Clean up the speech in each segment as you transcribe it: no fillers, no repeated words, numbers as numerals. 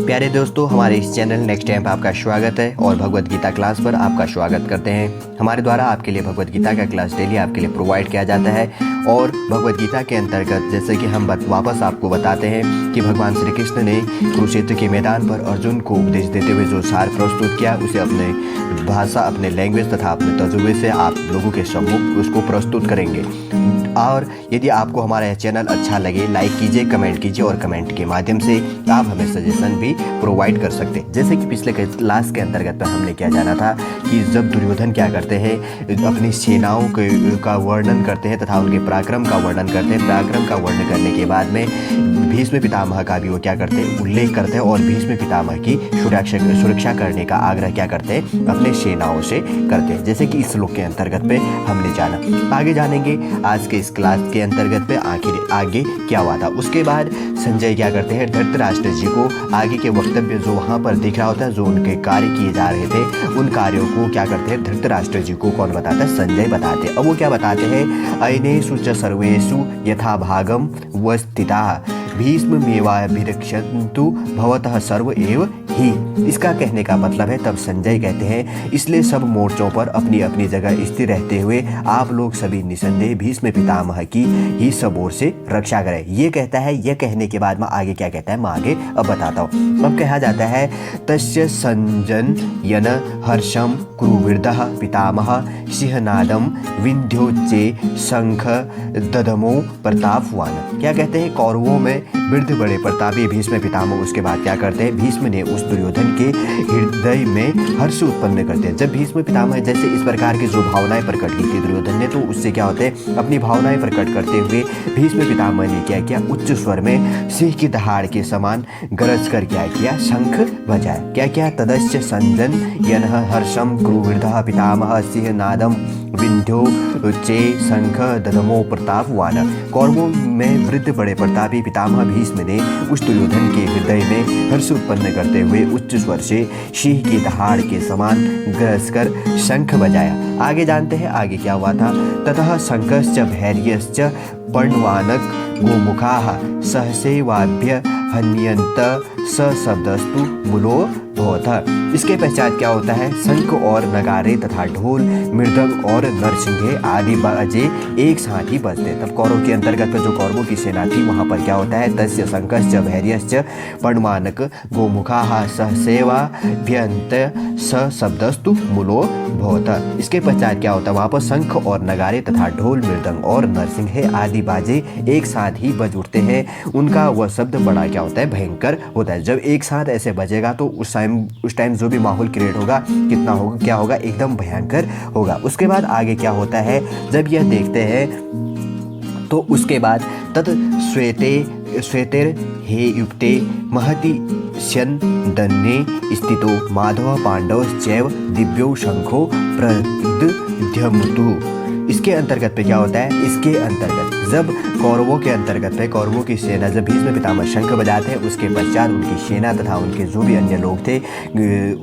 प्यारे दोस्तों, हमारे इस चैनल नेक्स्ट टाइम पर आपका स्वागत है और भगवत गीता क्लास पर आपका स्वागत करते हैं। हमारे द्वारा आपके लिए भगवत गीता का क्लास डेली आपके लिए प्रोवाइड किया जाता है और भगवत गीता के अंतर्गत जैसे कि हम वापस आपको बताते हैं कि भगवान श्री कृष्ण ने कुरुक्षेत्र के मैदान पर अर्जुन को उपदेश देते हुए जो सार प्रस्तुत किया उसे अपने भाषा, अपने लैंग्वेज तथा अपने तजुर्बे से आप लोगों के सम्मुख उसको प्रस्तुत करेंगे। और यदि आपको हमारा चैनल अच्छा लगे, लाइक कीजिए, कमेंट कीजिए और कमेंट के माध्यम से आप हमें सजेशन भी प्रोवाइड कर सकते हैं। जैसे कि पिछले क्लास के अंतर्गत में हमने क्या जाना था कि जब दुर्योधन क्या करते हैं, अपनी सेनाओं का वर्णन करते हैं तथा उनके पराक्रम का वर्णन करते हैं। पराक्रम का वर्णन करने के बाद में भीष्म पितामह का भी वो क्या करते हैं, उल्लेख करते हैं और भीष्म पितामह की सुरक्षा करने का आग्रह क्या करते हैं, अपने सेनाओं से करते हैं। जैसे कि इस श्लोक के अंतर्गत पे हमने जाना। आगे जानेंगे आज के इस क्लास के अंतर्गत में आगे क्या हुआ था। उसके बाद संजय क्या करते हैं, धृतराष्ट्र जी को आगे के वक्तव्य जो वहाँ पर दिख रहा होता है, जो उनके कार्य किए जा रहे थे, उन कार्यों को क्या करते हैं, धृतराष्ट्र जी को कौन बताता है, संजय बताते हैं। अब वो क्या बताते हैं, अयनेषु च सर्वेषु यथा भागम वस्थिताः भीष्ममेवाभिरक्षन्तु भवतः सर्व एव ही। इसका कहने का मतलब है, तब संजय कहते हैं, इसलिए सब मोर्चों पर अपनी अपनी जगह स्थिर रहते हुए आप लोग सभी निसंदेह भीष्म पितामह की ही सब ओर से रक्षा करें। ये कहता है। यह कहने के बाद में आगे क्या कहता है, मैं आगे अब बताता हूँ। अब कहा जाता है, तस्य संजनयन हर्षम कुरुवृद्धः पितामह सिंहनादम विंध्योच्चे शंख ददमो प्रतापवान। क्या कहते हैं, कौरवों में वृद्ध बड़े प्रतापी भीष्म पितामह उसके बाद क्या करते हैं, भीष्म ने उस दुर्योधन के हृदय में हर्ष उत्पन्न करते हैं। जब भीष्म पितामह जैसे इस प्रकार की जो भावनाएं प्रकट की थी दुर्योधन ने, तो उससे क्या होते हैं, अपनी भावनाएं प्रकट करते हुए भीष्म पितामह ने क्या किया, उच्च स्वर में सिंह की दहाड़ के समान गरज कर क्या किया, शंख बजाया। क्या क्या, तदस्य संजन यनः हर्षम कुरुवृद्धः पितामह सिंह नादम विंध्यो चे शंख ददमो प्रतापवान। कौरवों में वृद्ध बड़े प्रतापी पितामह भीष्म ने उस दुर्योधन के हृदय में हर्ष उत्पन्न करते हुए उच्च स्वर से सिंह की दहाड़ के समान गरज कर शंख बजाया। आगे जानते हैं आगे क्या हुआ था। ततः शंखश्च भैर्यश्च पर्णवानक गोमुखाः सहसेवाभ्य हन्यन्त सशब्दस्तु मूलो भवतः। इसके पश्चात क्या होता है, शंख और नगारे तथा ढोल, मृदंग और नरसिंगे आदि बाजे एक साथ ही बजते। तब कौरव के अंतर्गत में जो कौरवों की सेना थी वहाँ पर क्या होता है, तस्य शंखश्च भैर्यश्च पर्णवानक गोमुखाः सहसेवाभ्यन्त सशब्दस्तु मूलो भवतः। इसके पश्चात क्या होता है, वहाँ पर शंख और नगारे तथा ढोल, मृदंग और नरसिंगे आदि बाजे एक साथ ही बज उठते हैं। उनका वह शब्द बड़ा क्या होता है, भयंकर होता है। जब एक साथ ऐसे बजेगा तो उस टाइम जो भी माहौल क्रिएट होगा कितना होगा, क्या होगा, एकदम भयंकर होगा। उसके बाद आगे क्या होता है, जब यह देखते हैं तो उसके बाद तत् श्वेतेर हे युक्ते महति स्यन्दने स्थितो माधव पांडवश्चैव दिव्यो शंखो प्रद्युम्नतु। इसके अंतर्गत पे क्या होता है, इसके अंतर्गत जब कौरवों के अंतर्गत पे कौरवों की सेना जब भीष्म पितामह शंख बजाते हैं, उसके पश्चात उनकी सेना तथा उनके जो भी अन्य लोग थे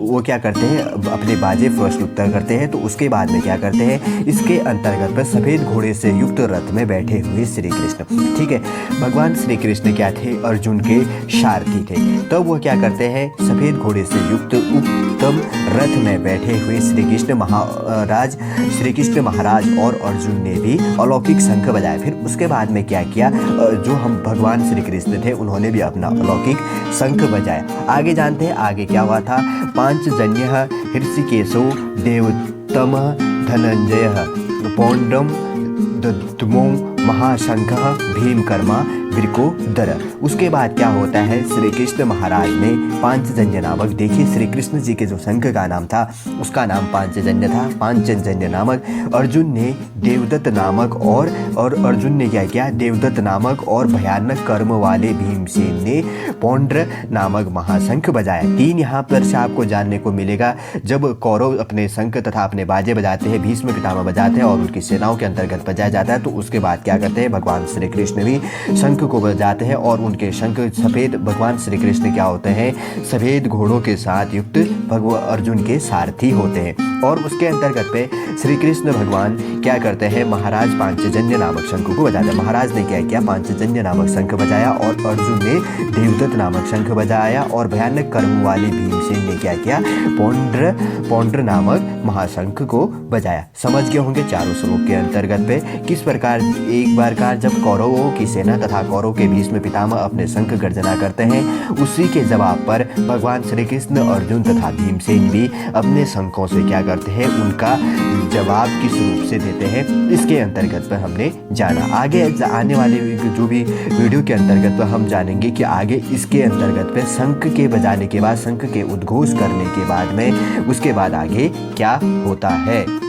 वो क्या करते हैं, अपने बाजे प्रस्तुत करते हैं। तो उसके बाद में क्या करते हैं, इसके अंतर्गत पर सफ़ेद घोड़े से युक्त रथ में बैठे हुए श्री कृष्ण, ठीक है, भगवान श्री कृष्ण क्या थे, अर्जुन के सारथी थे। तो वो क्या करते हैं, सफ़ेद घोड़े से युक्त उत्तम रथ में बैठे हुए श्री कृष्ण महाराज और अर्जुन ने भी अलौकिक शंख बजाया। फिर उसके बाद में क्या किया, जो हम भगवान श्री कृष्ण थे उन्होंने भी अपना अलौकिक शंख बजाया। आगे जानते हैं आगे क्या हुआ था। पांचजन्यः हृषिकेशो देवतमः धनंजयः पौंड्रम दद्मो महाशंखः भीमकर्मा वृकोदर। उसके बाद क्या होता है, श्री कृष्ण महाराज ने पांचजन्य नामक, देखिए श्री कृष्ण जी के जो शंख का नाम था उसका नाम पांचजन्य था। पांचजन्य नामक अर्जुन ने देवदत्त नामक और अर्जुन ने क्या किया, देवदत्त नामक और भयानक कर्म वाले भीमसेन ने पौंड्र नामक महाशंख बजाया। तीन यहाँ पर से आपको जानने को मिलेगा। जब कौरव अपने शंख तथा अपने बाजे बजाते हैं, भीष्म पितामह बजाते हैं और उनकी सेनाओं के अंतर्गत बजाया जाता है, तो उसके बाद क्या करते हैं, भगवान श्री कृष्ण भी शंख शंख को बजाते हैं और उनके शंख सफ़ेद भगवान श्री कृष्ण क्या होते हैं, सफ़ेद घोड़ों के साथ युक्त भगवान अर्जुन के सारथी होते हैं। और उसके अंतर्गत पे श्री कृष्ण भगवान क्या करते हैं, महाराज पांचजन्य नामक शंख को बजाते हैं। महाराज ने क्या किया, पांचजन्य नामक शंख बजाया और अर्जुन ने देवदत्त नामक शंख बजाया और भयानक कर्म वाली भीमसेन ने क्या किया, पौंड्र नामक महाशंख को बजाया। समझ गए होंगे चारों श्लोक के अंतर्गत पे किस प्रकार एक बार का जब कौरवों की सेना तथा कौरव के भीष्म पितामह अपने शंख गर्जना करते हैं, उसी के जवाब पर भगवान श्री कृष्ण अर्जुन तथा भीमसेन भी अपने शंखों से क्या करते हैं, उनका जवाब किस रूप से देते हैं, इसके अंतर्गत पर हमने जाना। आगे आने वाले जो भी वीडियो के अंतर्गत पर हम जानेंगे कि आगे इसके अंतर्गत पे शंख के बजाने के बाद, शंख के उद्घोष करने के बाद में उसके बाद आगे क्या होता है।